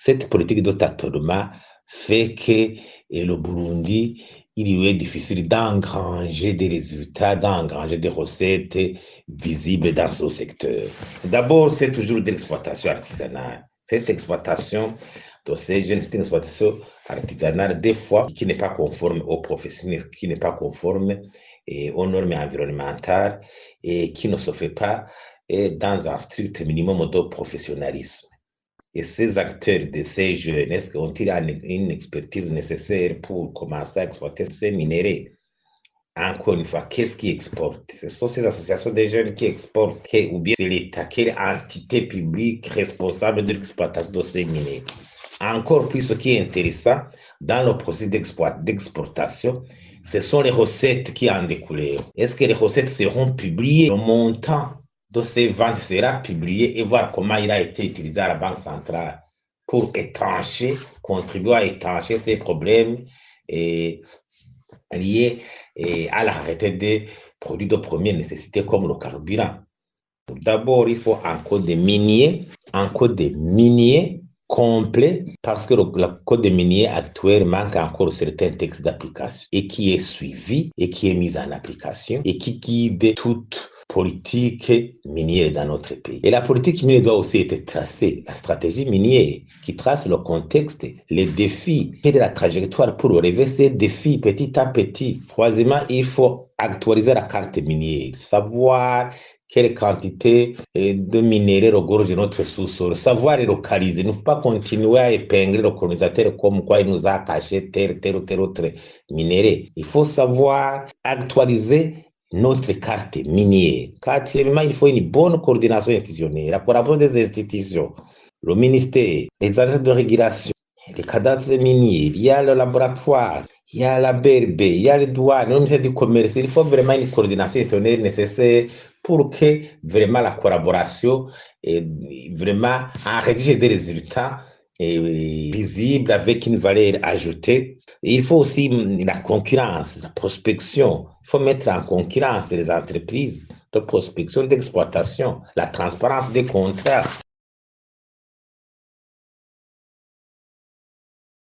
Cette politique de tâtonnement fait que le Burundi, il lui est difficile d'engranger des résultats, d'engranger des recettes visibles dans ce secteur. D'abord, c'est toujours de l'exploitation artisanale. Cette exploitation de ces jeunes, c'est une exploitation artisanale, des fois, qui n'est pas conforme aux professionnels, qui n'est pas conforme aux normes environnementales et qui ne se fait pas dans un strict minimum de professionnalisme. Et ces acteurs de ces jeunes, est-ce qu'ils ont une expertise nécessaire pour commencer à exploiter ces minéraux? Encore une fois, qu'est-ce qui exporte? Ce sont ces associations de jeunes qui exportent, ou bien c'est l'État, quelle entité publique responsable de l'exploitation de ces minéraux? Encore plus, ce qui est intéressant dans le processus d'exportation, ce sont les recettes qui en découlent. Est-ce que les recettes seront publiées? Le montant de ces ventes sera publié et voir comment il a été utilisé à la Banque centrale pour étancher, contribuer à étancher ces problèmes liés à l'arrêté des produits de première nécessité comme le carburant. D'abord, il faut un code minier complet parce que le code minier actuel manque encore certains textes d'application et qui est suivi et qui est mis en application et qui guide toute politique minière dans notre pays. Et la politique minière doit aussi être tracée, la stratégie minière qui trace le contexte, les défis, quelle est la trajectoire pour relever ces défis petit à petit. Troisièmement, il faut actualiser la carte minière, savoir quelle quantité de minéraux regorge notre sous-sol, savoir les localiser. Il ne faut pas continuer à épingler le colonisateur comme quoi il nous a caché tel ou tel autre minéraux. Il faut savoir actualiser notre carte minière. Quatrièmement, il faut une bonne coordination institutionnelle, la collaboration des institutions, le ministère, les agences de régulation, les cadastres miniers, il y a le laboratoire, il y a la BRB, il y a les douanes, le ministère du commerce. Il faut vraiment une coordination institutionnelle nécessaire pour que vraiment la collaboration vraiment enregistre des résultats visibles avec une valeur ajoutée. Il faut aussi la concurrence, la prospection. Il faut mettre en concurrence les entreprises de prospection, d'exploitation, la transparence des contrats.